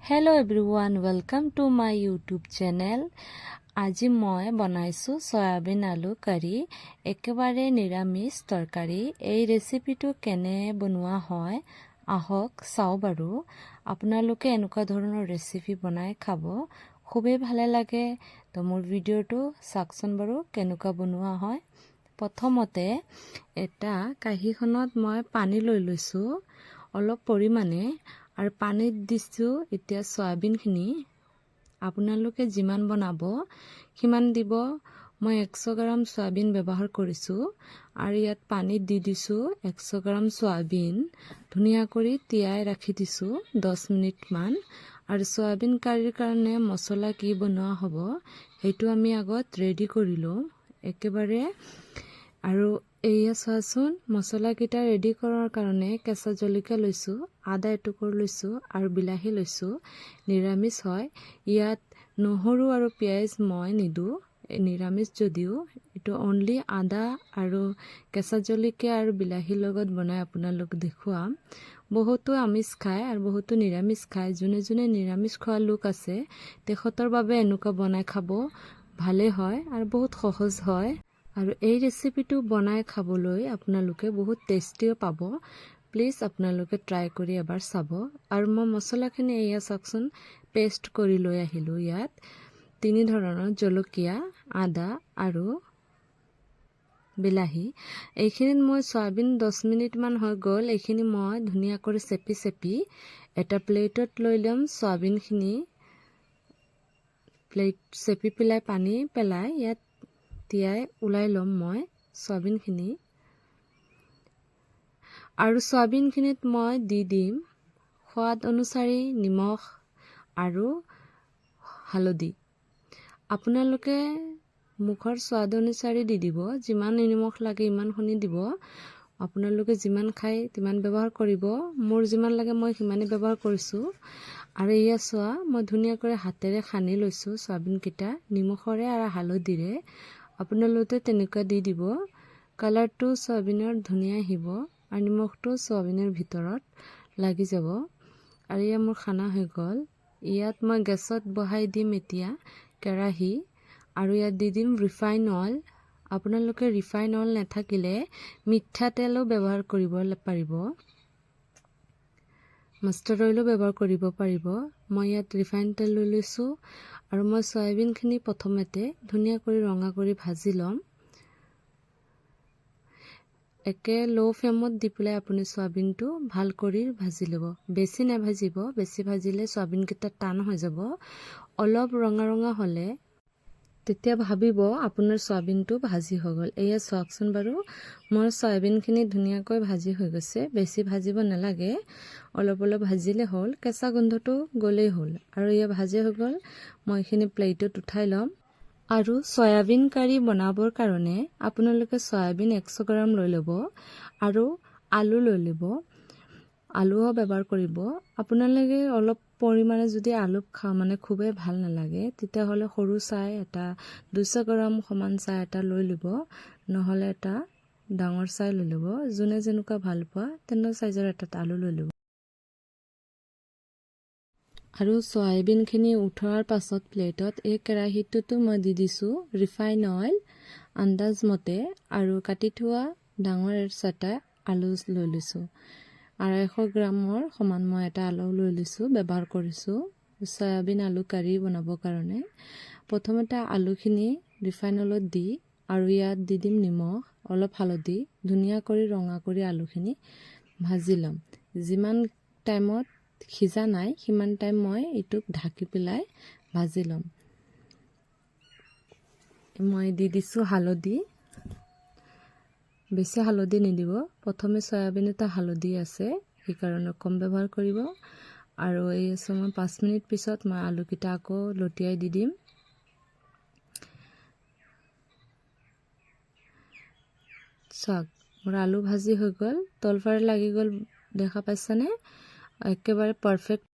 Hello' everyone, welcome to my YouTube channel. আজি মই বনাইছোঁ চয়াবিন আলু কাৰী, একেবাৰে নিৰামিষ তৰকাৰী। এই ৰেচিপিটো কেনে বনোৱা হয় আহক চাওঁ বাৰু। আপোনালোকে এনেকুৱা ধৰণৰ ৰেচিপি বনাই খাব, খুবেই ভালে লাগে। তো মোৰ ভিডিঅ'টো চাওকচোন বাৰু কেনেকুৱা বনোৱা হয়। প্ৰথমতে এটা কাঁহীখনত মই পানী লৈ লৈছোঁ অলপ পৰিমাণে, আৰু পানীত দিছোঁ এতিয়া চয়াবিনখিনি। আপোনালোকে যিমান বনাব সিমান দিব। মই 100 গ্ৰাম চয়াবিন ব্যৱহাৰ কৰিছোঁ, আৰু ইয়াত পানীত দি দিছোঁ 100 গ্ৰাম চয়াবিন। ধুনীয়া কৰি তিয়াই ৰাখি দিছোঁ 10 মিনিটমান। আৰু চয়াবিন কাৰীৰ কাৰণে মছলা কি বনোৱা হ'ব সেইটো আমি আগত ৰেডি কৰি লওঁ একেবাৰে। আৰু এয়া চোৱাচোন, মছলাকেইটা ৰেডি কৰাৰ কাৰণে কেঁচা জলকীয়া লৈছোঁ, আদা এটুকুৰ লৈছোঁ আৰু বিলাহী লৈছোঁ। নিৰামিষ হয়, ইয়াত নহৰু আৰু পিঁয়াজ মই নিদিওঁ, নিৰামিষ যদিও এইটো অনলি আদা আৰু কেঁচা জলকীয়া আৰু বিলাহীৰ লগত বনাই আপোনালোক দেখুৱাম। বহুতো আমিষ খায় আৰু বহুতো নিৰামিষ খায়। যোনে যোনে নিৰামিষ খোৱা লোক আছে তেখেতৰ বাবে এনেকুৱা বনাই খাব ভালেই হয় আৰু বহুত সহজ হয়। আৰু এই ৰেচিপিটো বনাই খাবলৈ আপোনালোকে বহুত টেষ্টিও পাব। প্লিজ আপোনালোকে ট্ৰাই কৰি এবাৰ চাব। আৰু মই মছলাখিনি এয়া চাওকচোন, পেষ্ট কৰি লৈ আহিলোঁ। ইয়াত 3 ধৰণৰ জলকীয়া, আদা আৰু বিলাহী। এইখিনিত মই চয়াবিন 10 মিনিটমান হৈ গ'ল। এইখিনি মই ধুনীয়া কৰি চেপি এটা প্লেটত লৈ ল'ম। চয়াবিনখিনি প্লেট চেপি পেলাই পানী পেলাই ইয়াত তিয়াই ওলাই ল'ম মই চয়াবিনখিনি। আৰু চয়াবিনখিনিত মই দি দিম সোৱাদ অনুসৰি নিমখ আৰু হালধি। আপোনালোকে মুখৰ সোৱাদ অনুসৰি দি দিব, যিমান নিমখ লাগে ইমানখিনি দিব। আপোনালোকে যিমান খায় তিমান ব্যৱহাৰ কৰিব। মোৰ যিমান লাগে মই সিমানেই ব্যৱহাৰ কৰিছোঁ। আৰু এয়া চোৱা, মই ধুনীয়াকৈ হাতেৰে সানি লৈছোঁ চয়াবিনকেইটা নিমখৰে আৰু হালধিৰে। আপোনালোকে তেনেকুৱা দি দিব। কালাৰটো চয়াবিনৰ ধুনীয়া আহিব আৰু নিমখটো চয়াবিনৰ ভিতৰত লাগি যাব। আৰু এয়া মোৰ খানা হৈ গ'ল। ইয়াত মই গেছত বহাই দিম এতিয়া কেৰাহী, আৰু ইয়াত দি দিম ৰিফাইন অইল। আপোনালোকে ৰিফাইন অইল নাথাকিলে মিঠাতেলো ব্যৱহাৰ কৰিব পাৰিব, মাষ্টাৰ্ড অইলো ব্যৱহাৰ কৰিব পাৰিব। মই ইয়াত ৰিফাইন তেল লৈ লৈছোঁ। আৰু মই চয়াবিনখিনি প্ৰথমতে ধুনীয়া কৰি ৰঙা কৰি ভাজি ল'ম। একে ল' ফ্লেমত দি পেলাই আপুনি চয়াবিনটো ভাল কৰি ভাজি ল'ব। বেছি নাভাজিব, বেছি ভাজিলে চয়াবিনকেইটা টান হৈ যাব। অলপ ৰঙা ৰঙা হ'লে তেতিয়া ভাবিব আপোনাৰ চয়াবিনটো ভাজি হৈ গ'ল। এয়া চাওকচোন বাৰু, মোৰ চয়াবিনখিনি ধুনীয়াকৈ ভাজি হৈ গৈছে। বেছি ভাজিব নালাগে, অলপ অলপ ভাজিলে হ'ল, কেঁচা গোন্ধটো গ'লেই হ'ল। আৰু এয়া ভাজি হৈ গ'ল। মই এইখিনি প্লেটত উঠাই ল'ম। আৰু চয়াবিন কাৰী বনাবৰ কাৰণে আপোনালোকে চয়াবিন 100 গ্ৰাম লৈ ল'ব, আৰু আলু লৈ ল'ব। আলুও ব্যৱহাৰ কৰিব। আপোনালোকে অলপ পৰিমাণে যদি আলু খুবেই ভাল নালাগে তেতিয়াহ'লে সৰু চাই এটা 200 গ্ৰাম সমান চাই এটা লৈ ল'ব, নহ'লে এটা ডাঙৰ চাই লৈ ল'ব। যোনে যেনেকুৱা ভাল পোৱা তেনেকুৱা চাইজৰ এটা আলু লৈ ল'ব। আৰু চয়াবিনখিনি উঠোৱাৰ পাছত প্লেটত এই কেৰাহীটোতো মই দি দিছোঁ ৰিফাইন অইল আন্দাজমতে, আৰু কাটি থোৱা ডাঙৰ এটা আলু লৈ লৈছোঁ। 250 গ্ৰামৰ সমান মই এটা আলু লৈ লৈছোঁ, ব্যৱহাৰ কৰিছোঁ চয়াবিন আলু কাৰী বনাবৰ কাৰণে। প্ৰথমতে আলুখিনি ৰিফাইন অইলত দি, আৰু ইয়াত দি দিম নিমখ, অলপ হালধি, ধুনীয়া কৰি ৰঙা কৰি আলুখিনি ভাজি ল'ম। যিমান টাইমত সিজা নাই সিমান টাইম মই এইটোক ঢাকি পেলাই ভাজি ল'ম। মই দি দিছোঁ হালধি, বেছি হালধি নিদিব। প্ৰথমে চয়াবিনতে হালধি আছে সেইকাৰণে কম ব্যৱহাৰ কৰিব। আৰু এই মই 5 মিনিট পিছত মই আলুকেইটা আকৌ লটিয়াই দি দিম। চাওক, মোৰ আলু ভাজি হৈ গ'ল, তলফাৰে লাগি গ'ল, দেখা পাইছানে? একেবাৰে পাৰফেক্ট।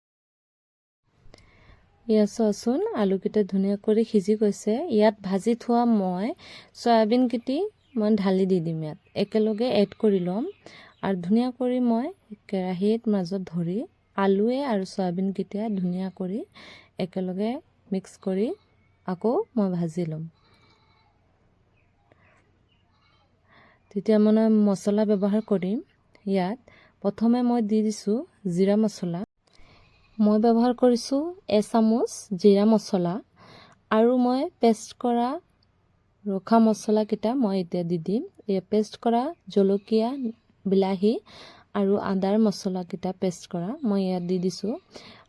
ইয়াত চোৱাচোন, আলুকেইটা ধুনীয়া কৰি সিজি গৈছে। ইয়াত ভাজি থোৱা মই চয়াবিনকেইটি মই ঢালি দি দিম, ইয়াত একেলগে এড কৰি ল'ম। আৰু ধুনীয়া কৰি মই কেৰাহীত মাজত ধৰি আলুৱে আৰু চয়াবিনকেইটা ধুনীয়া কৰি একেলগে মিক্স কৰি আকৌ মই ভাজি ল'ম। তেতিয়া মানে মছলা ব্যৱহাৰ কৰিম। ইয়াত প্ৰথমে মই দি দিছোঁ জিৰা মছলা। মই ব্যৱহাৰ কৰিছোঁ এচামুচ জিৰা মছলা আৰু মই পেষ্ট কৰা ৰখা মছলাকেইটা মই এতিয়া দি দিম। এই পেষ্ট কৰা জলকীয়া, বিলাহী আৰু আদাৰ মছলাকেইটা পেষ্ট কৰা মই ইয়াত দি দিছোঁ।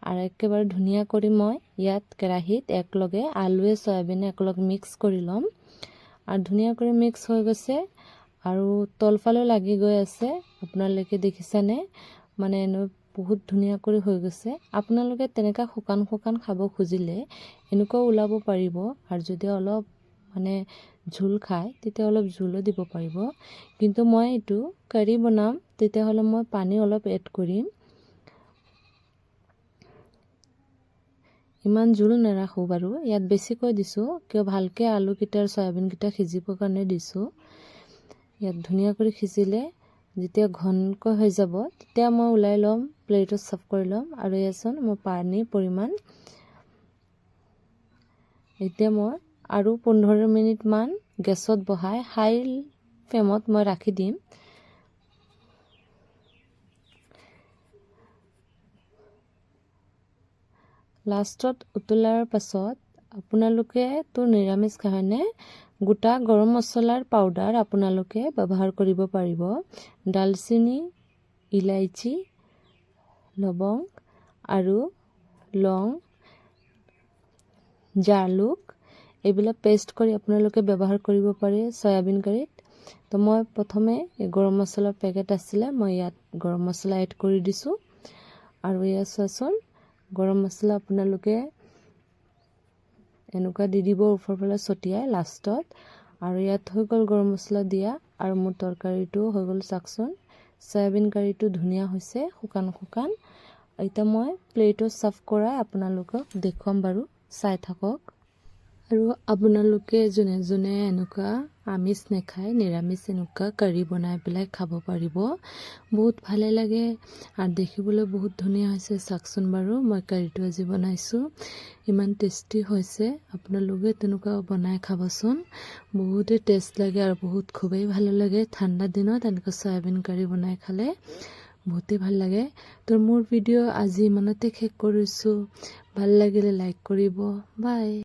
আৰু একেবাৰে ধুনীয়া কৰি মই ইয়াত কেৰাহীত একেলগে আলুৱে চয়াবিনে একেলগে মিক্স কৰি ল'ম। আৰু ধুনীয়া কৰি মিক্স হৈ গৈছে আৰু তলফালেও লাগি গৈ আছে। আপোনালোকে দেখিছেনে? মানে বহুত ধুনীয়া কৰি হৈ গৈছে। আপোনালোকে তেনেকুৱা শুকান শুকান খাব খুজিলে এনেকুৱাও ওলাব পাৰিব। আৰু যদি অলপ মানে জোল খায় তেতিয়া অলপ জোলো দিব পাৰিব। কিন্তু মই এইটো কাৰী বনাম, তেতিয়াহ'লে মই পানী অলপ এড কৰিম। ইমান জোল নাৰাখোঁ বাৰু, ইয়াত বেছিকৈ দিছোঁ কিয় ভালকৈ আলুকেইটা আৰু চয়াবিনকেইটা সিজিবৰ কাৰণে দিছোঁ। ইয়াত ধুনীয়া কৰি সিজিলে যেতিয়া ঘনকৈ হৈ যাব তেতিয়া মই ওলাই ল'ম, প্লেটত চাৰ্ভ কৰি ল'ম। আৰু ইয়াচোন মোৰ পানীৰ পৰিমাণ এতিয়া মই আৰু 15 মিনিটমান গেছত বহাই হাই ফ্লেমত মই ৰাখি দিম। লাষ্টত উতলাৰ পাছত আপোনালোকেতো নিৰামিষ খায়নে, গোটা গৰম মছলাৰ পাউডাৰ আপোনালোকে ব্যৱহাৰ কৰিব পাৰিব। ডালচেনি, ইলাইচি, লৱং আৰু লং, জালুক এইবিলাক পেষ্ট কৰি আপোনালোকে ব্যৱহাৰ কৰিব পাৰে চয়াবিন কাৰীত। তো মই প্ৰথমে গৰম মছলাৰ পেকেট আছিলে, মই ইয়াত গৰম মছলা এড কৰি দিছোঁ। আৰু ইয়াত চোৱাচোন গৰম মছলা আপোনালোকে এনেকুৱা দি দিব ওপৰৰ ফালে ছটিয়াই লাষ্টত। আৰু ইয়াত হৈ গ'ল গৰম মছলা দিয়া আৰু মোৰ তৰকাৰীটো হৈ গ'ল। চাওকচোন চয়াবিন কাৰীটো ধুনীয়া হৈছে শুকান শুকান। এতিয়া মই প্লেটত চাৰ্ভ কৰাই আপোনালোকক দেখুৱাম বাৰু, চাই থাকক। আৰু আপোনালোকে যোনে যোনে এনেকুৱা আমিষ নাখায়, নিৰামিষ এনেকুৱা কাৰী বনাই পেলাই খাব পাৰিব। বহুত ভালে লাগে আৰু দেখিবলৈ বহুত ধুনীয়া হৈছে। চাওকচোন বাৰু মই কাৰীটো আজি বনাইছোঁ, ইমান টেষ্টি হৈছে। আপোনালোকে তেনেকুৱা বনাই খাবচোন, বহুতেই টেষ্ট লাগে আৰু বহুত খুবেই ভাল লাগে। ঠাণ্ডা দিনত এনেকুৱা চয়াবিন কাৰী বনাই খালে বহুতেই ভাল লাগে। তো মোৰ ভিডিঅ' আজি ইমানতে শেষ কৰিছোঁ। ভাল লাগিলে লাইক কৰিব। বাই।